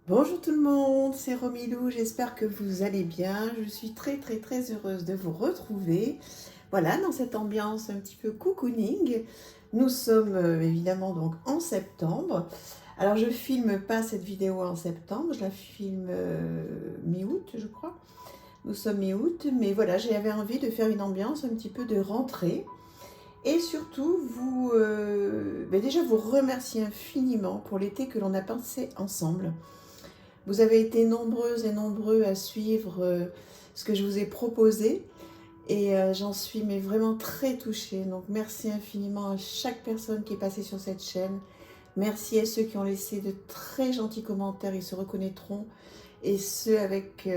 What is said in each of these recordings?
Bonjour tout le monde, c'est Romilou, j'espère que vous allez bien. Je suis très heureuse de vous retrouver. Voilà, dans cette ambiance un petit peu cocooning. Nous sommes évidemment donc en septembre. Alors je filme pas cette vidéo en septembre, je la filme mi-août je crois. Nous sommes mi-août, mais voilà, j'avais envie de faire une ambiance un petit peu de rentrée. Et surtout, déjà vous remercier infiniment pour l'été que l'on a passé ensemble. Vous avez été nombreuses et nombreux à suivre ce que je vous ai proposé et j'en suis mais vraiment très touchée. Donc merci infiniment à chaque personne qui est passée sur cette chaîne. Merci à ceux qui ont laissé de très gentils commentaires, ils se reconnaîtront, et ceux avec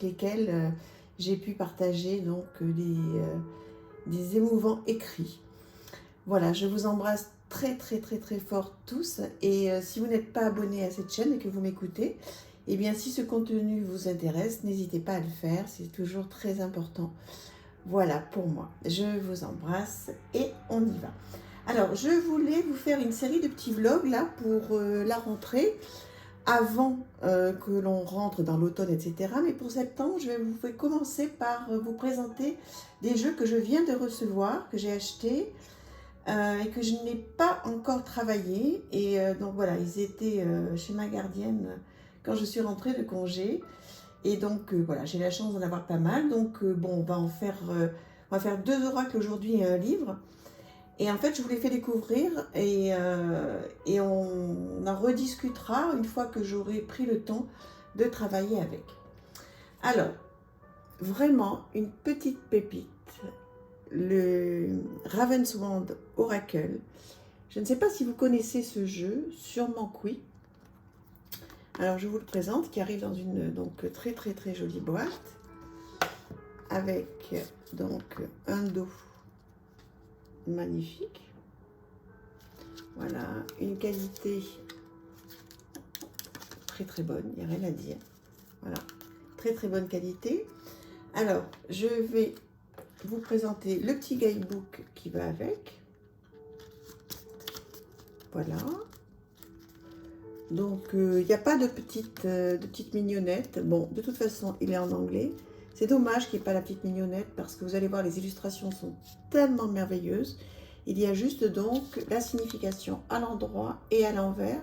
lesquels j'ai pu partager donc des émouvants écrits. Voilà, je vous embrasse très fort tous. Et si vous n'êtes pas abonné à cette chaîne et que vous m'écoutez, eh bien si ce contenu vous intéresse, n'hésitez pas à le faire, c'est toujours très important. Voilà pour moi. Je vous embrasse et on y va. Alors, je voulais vous faire une série de petits vlogs là pour la rentrée, avant que l'on rentre dans l'automne, etc. Mais pour septembre, je vais vous commencer par vous présenter des jeux que je viens de recevoir, que j'ai achetés et que je n'ai pas encore travaillé. Et donc voilà, ils étaient chez ma gardienne quand je suis rentrée de congé. Et donc voilà, j'ai la chance d'en avoir pas mal. Donc bon, on va faire deux oracles aujourd'hui et un livre. Et en fait, je vous les fais découvrir et on en rediscutera une fois que j'aurai pris le temps de travailler avec. Alors, vraiment une petite pépite, le Ravenswand Oracle. Je ne sais pas si vous connaissez ce jeu, sûrement que oui. Alors je vous le présente, qui arrive dans une donc très jolie boîte, avec donc un dos magnifique. Voilà, une qualité très bonne, il n'y a rien à dire. Voilà, très bonne qualité. Alors, je vais vous présenter le petit guidebook qui va avec. Voilà. Donc, il n'y a pas de petite mignonnette. Bon, de toute façon, il est en anglais. C'est dommage qu'il n'y ait pas la petite mignonnette parce que vous allez voir, les illustrations sont tellement merveilleuses. Il y a juste donc la signification à l'endroit et à l'envers.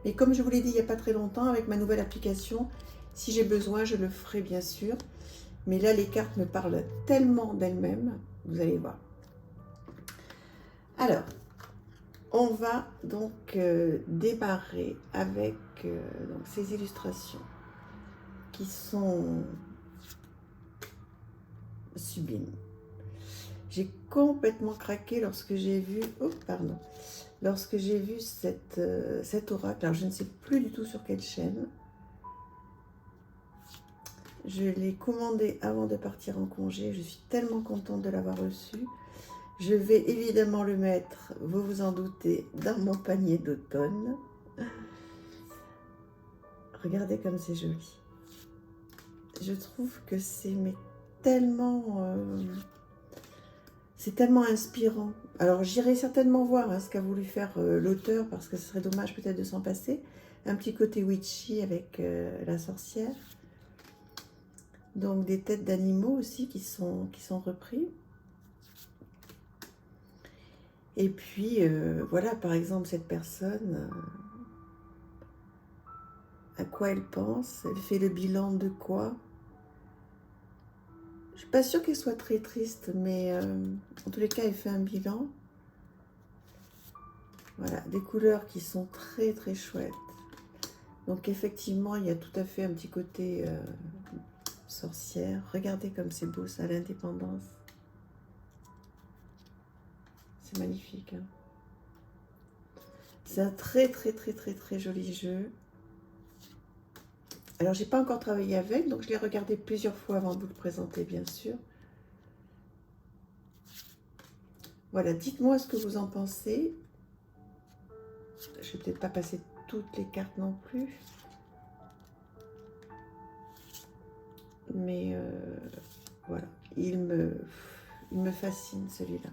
Mais comme je vous l'ai dit il n'y a pas très longtemps, avec ma nouvelle application, si j'ai besoin, je le ferai bien sûr. Mais là, les cartes me parlent tellement d'elles-mêmes. Vous allez voir. Alors, on va donc démarrer avec donc ces illustrations qui sont sublimes. J'ai complètement craqué lorsque j'ai vu, lorsque j'ai vu cet oracle. Alors je ne sais plus du tout sur quelle chaîne. Je l'ai commandé avant de partir en congé. Je suis tellement contente de l'avoir reçu. Je vais évidemment le mettre, vous vous en doutez, dans mon panier d'automne. Regardez comme c'est joli. Je trouve que c'est tellement inspirant. Alors j'irai certainement voir ce qu'a voulu faire l'auteur, parce que ce serait dommage peut-être de s'en passer. Un petit côté witchy avec la sorcière. Donc des têtes d'animaux aussi qui sont repris. Et puis voilà, par exemple, cette personne, à quoi elle pense, elle fait le bilan de quoi? Je suis pas sûre qu'elle soit très triste, mais en tous les cas, elle fait un bilan. Voilà, des couleurs qui sont très chouettes. Donc effectivement, il y a tout à fait un petit côté sorcière. Regardez comme c'est beau ça, l'indépendance. C'est magnifique. Hein. C'est un très joli jeu. Alors, j'ai pas encore travaillé avec, donc je l'ai regardé plusieurs fois avant de vous le présenter, bien sûr. Voilà, dites-moi ce que vous en pensez. Je vais peut-être pas passer toutes les cartes non plus. Mais voilà, il me fascine celui-là.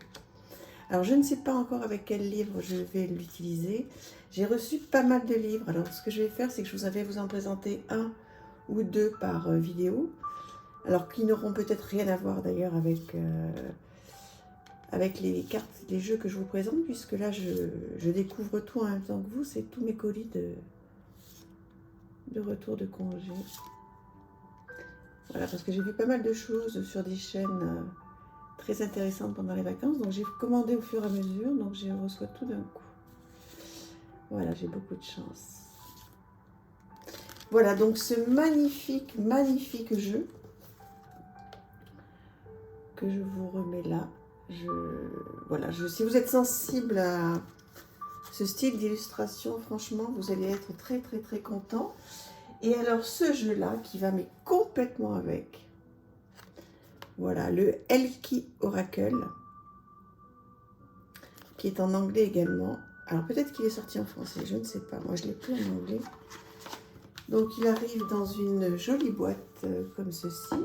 Alors, je ne sais pas encore avec quel livre je vais l'utiliser. J'ai reçu pas mal de livres. Alors, ce que je vais faire, c'est que je vais vous en présenter un ou deux par vidéo. Alors, qui n'auront peut-être rien à voir d'ailleurs avec les cartes, les jeux que je vous présente, puisque là, je découvre tout en même temps que vous. C'est tous mes colis de retour de congé. Voilà, parce que j'ai vu pas mal de choses sur des chaînes très intéressantes pendant les vacances. Donc, j'ai commandé au fur et à mesure. Donc, je reçois tout d'un coup. Voilà, j'ai beaucoup de chance. Voilà, donc ce magnifique, magnifique jeu que je vous remets là. Voilà, si vous êtes sensible à ce style d'illustration, franchement, vous allez être très, très, très content. Et alors, ce jeu-là, qui va mais complètement avec, voilà, le Elki Oracle, qui est en anglais également. Alors, peut-être qu'il est sorti en français, je ne sais pas. Moi, je l'ai plus en anglais. Donc, il arrive dans une jolie boîte comme ceci.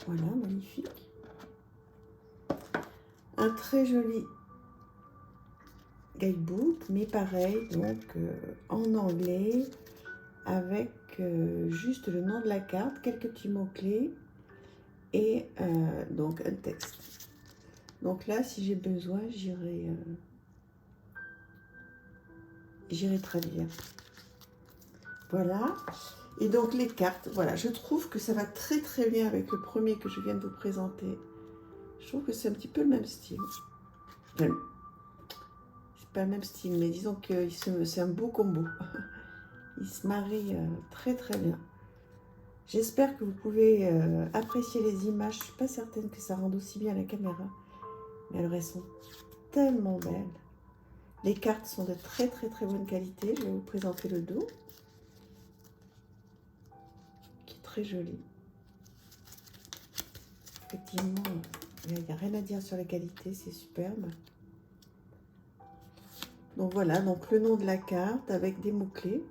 Voilà, magnifique. Un très joli guidebook, mais pareil, donc en anglais, avec juste le nom de la carte, quelques petits mots-clés et donc un texte. Donc là, si j'ai besoin, j'irai traduire. Voilà. Et donc les cartes, voilà, je trouve que ça va très très bien avec le premier que je viens de vous présenter. Je trouve que c'est un petit peu le même style. C'est pas le même style, mais disons que c'est un beau combo. Il se marie très très bien. J'espère que vous pouvez apprécier les images. Je ne suis pas certaine que ça rende aussi bien à la caméra, mais elles sont tellement belles. Les cartes sont de très très très bonne qualité. Je vais vous présenter le dos, qui est très joli. Effectivement, il n'y a rien à dire sur la qualité, c'est superbe. Donc voilà, donc le nom de la carte avec des mots-clés.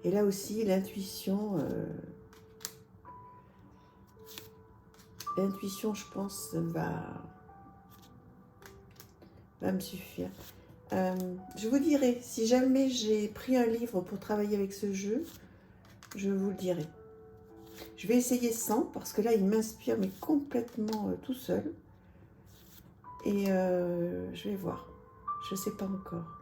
Et là aussi, l'intuition, je pense, va me suffire. Je vous dirai, si jamais j'ai pris un livre pour travailler avec ce jeu, je vous le dirai. Je vais essayer sans, parce que là, il m'inspire, mais complètement tout seul. Et je vais voir. Je ne sais pas encore.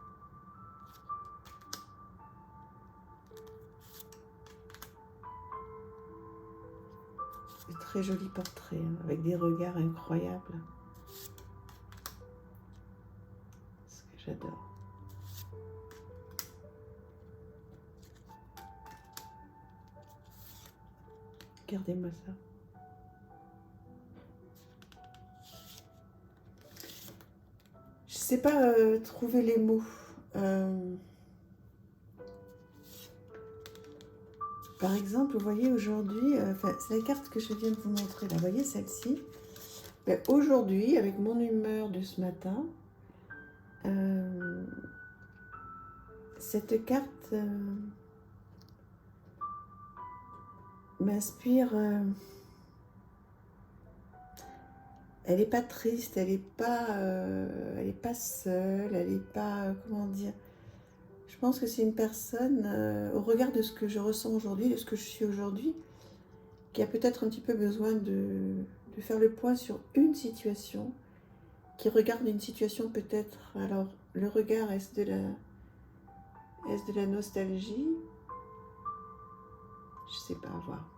C'est très joli portrait, hein, avec des regards incroyables. Ce que j'adore. Regardez-moi ça. Je sais pas trouver les mots. Par exemple, vous voyez aujourd'hui, c'est la carte que je viens de vous montrer là. Vous voyez celle-ci. Ben, aujourd'hui, avec mon humeur de ce matin, cette carte m'inspire. Elle n'est pas triste, elle n'est pas seule, elle n'est pas, comment dire. Je pense que c'est une personne, au regard de ce que je ressens aujourd'hui, de ce que je suis aujourd'hui, qui a peut-être un petit peu besoin de faire le point sur une situation, qui regarde une situation peut-être. Alors, le regard, est-ce de la nostalgie? Je sais pas, à voir.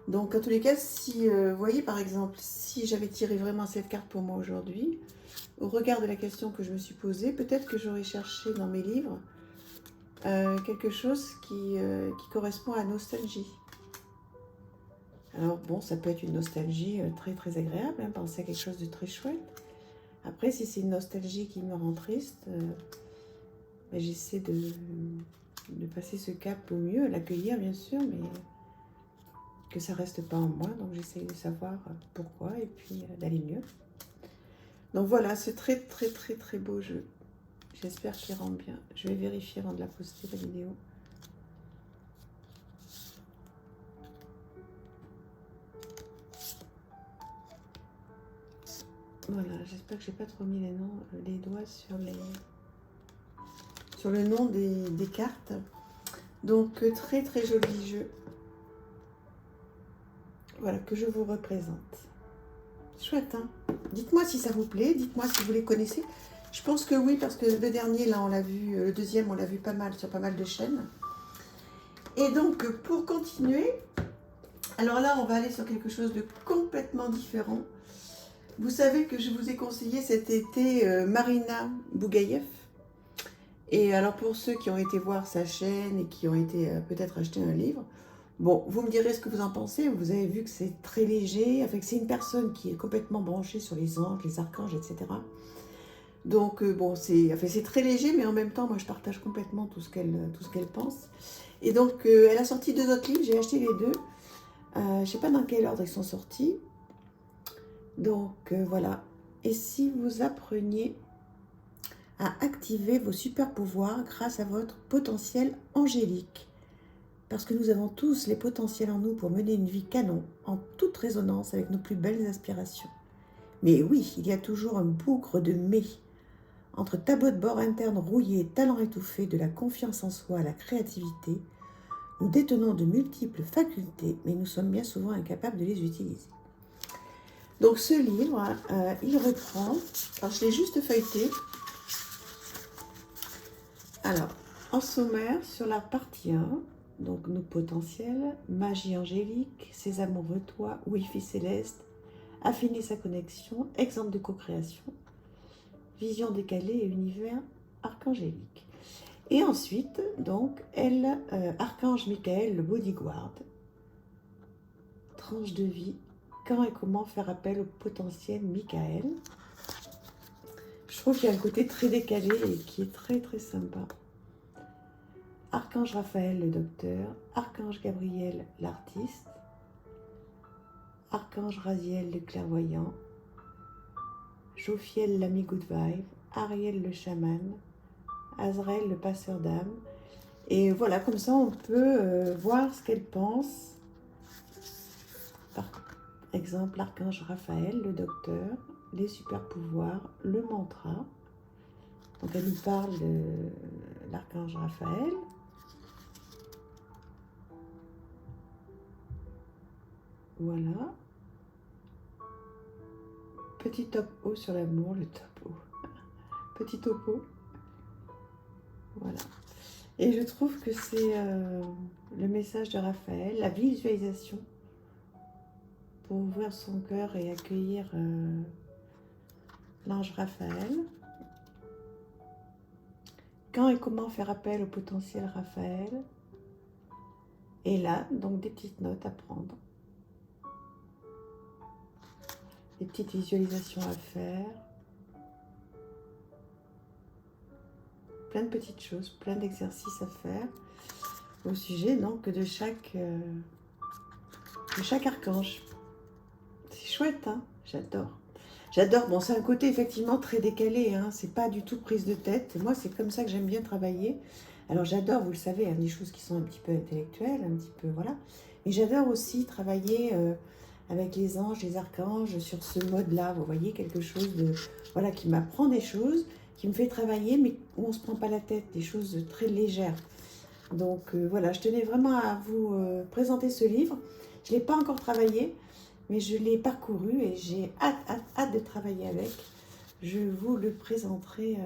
Donc, en tous les cas, si vous voyez, par exemple, si j'avais tiré vraiment cette carte pour moi aujourd'hui, au regard de la question que je me suis posée, peut-être que j'aurais cherché dans mes livres quelque chose qui correspond à la nostalgie. Alors bon, ça peut être une nostalgie très très agréable, hein, penser à quelque chose de très chouette. Après, si c'est une nostalgie qui me rend triste, ben, j'essaie de passer ce cap au mieux, l'accueillir bien sûr, mais que ça reste pas en moi. Donc j'essaie de savoir pourquoi et puis d'aller mieux. Donc voilà, ce très très très très beau jeu. J'espère qu'il rend bien. Je vais vérifier avant de la poster la vidéo. Voilà, j'espère que j'ai pas trop mis les doigts sur le nom des cartes. Donc très très joli jeu. Voilà, que je vous représente. Chouette, hein? Dites-moi si ça vous plaît, dites-moi si vous les connaissez. Je pense que oui, parce que le dernier, là, on l'a vu, le deuxième, on l'a vu pas mal sur pas mal de chaînes. Et donc, pour continuer, alors là, on va aller sur quelque chose de complètement différent. Vous savez que je vous ai conseillé cet été Marina Bougaïev. Et alors, pour ceux qui ont été voir sa chaîne et qui ont été peut-être acheter un livre, bon, vous me direz ce que vous en pensez. Vous avez vu que c'est très léger, enfin, que c'est une personne qui est complètement branchée sur les anges, les archanges, etc. Donc, bon, c'est très léger, mais en même temps, moi, je partage complètement tout ce qu'elle pense. Et donc, elle a sorti 2 autres livres, j'ai acheté les 2. Je ne sais pas dans quel ordre ils sont sortis. Donc, voilà. Et si vous appreniez à activer vos super pouvoirs grâce à votre potentiel angélique? Parce que nous avons tous les potentiels en nous pour mener une vie canon, en toute résonance avec nos plus belles aspirations. Mais oui, il y a toujours un bougre de mais. Entre tableau de bord interne rouillé, talent étouffé, de la confiance en soi à la créativité, nous détenons de multiples facultés, mais nous sommes bien souvent incapables de les utiliser. Donc ce livre, il reprend, alors je l'ai juste feuilleté. Alors, en sommaire, sur la partie 1, donc nos potentiels, magie angélique, ses amoureux toi, Wi-Fi céleste, affiner sa connexion, exemple de co-création, vision décalée et univers archangélique. Et ensuite, donc, Archange Michael, le bodyguard, tranche de vie, quand et comment faire appel au potentiel Michael. Je trouve qu'il y a un côté très décalé et qui est très très sympa. Archange Raphaël, le docteur, Archange Gabriel, l'artiste, Archange Raziel, le clairvoyant, Jophiel, l'ami good vibe, Ariel, le chaman, Azrael, le passeur d'âme. Et voilà, comme ça, on peut voir ce qu'elle pense. Par exemple, l'archange Raphaël, le docteur, les super pouvoirs, le mantra. Donc, elle nous parle de l'archange Raphaël. Voilà. Petit top haut sur l'amour, le top haut. Petit topo. Voilà. Et je trouve que c'est le message de Raphaël, la visualisation pour ouvrir son cœur et accueillir l'ange Raphaël. Quand et comment faire appel au potentiel Raphaël. Et là, donc des petites notes à prendre. Des petites visualisations à faire. Plein de petites choses, plein d'exercices à faire au sujet donc de chaque archange. C'est chouette, hein? J'adore. J'adore. Bon, c'est un côté effectivement très décalé, hein? C'est pas du tout prise de tête. Moi, c'est comme ça que j'aime bien travailler. Alors, j'adore, vous le savez, hein, des choses qui sont un petit peu intellectuelles, un petit peu, voilà. Mais j'adore aussi travailler avec les anges, les archanges, sur ce mode-là. Vous voyez, quelque chose de, voilà, qui m'apprend des choses, qui me fait travailler, mais où on ne se prend pas la tête, des choses très légères. Donc voilà, je tenais vraiment à vous présenter ce livre. Je ne l'ai pas encore travaillé, mais je l'ai parcouru et j'ai hâte de travailler avec. Je vous le présenterai,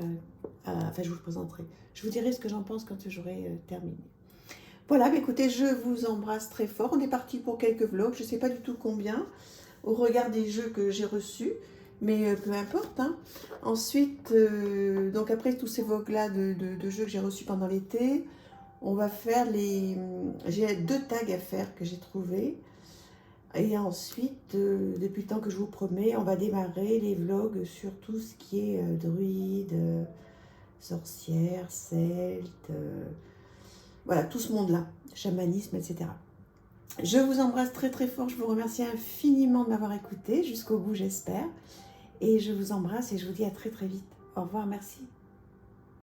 enfin je vous le présenterai. Je vous dirai ce que j'en pense quand j'aurai terminé. Voilà, mais écoutez, je vous embrasse très fort. On est parti pour quelques vlogs, je ne sais pas du tout combien, au regard des jeux que j'ai reçus. Mais peu importe, hein. Ensuite, donc après tous ces vlogs-là de jeux que j'ai reçus pendant l'été, on va faire les... J'ai 2 tags à faire que j'ai trouvés. Et ensuite, depuis le temps que je vous promets, on va démarrer les vlogs sur tout ce qui est druide, sorcière, celte, voilà, tout ce monde-là, chamanisme, etc. Je vous embrasse très très fort, je vous remercie infiniment de m'avoir écouté, jusqu'au bout j'espère. Et je vous embrasse et je vous dis à très très vite. Au revoir, merci.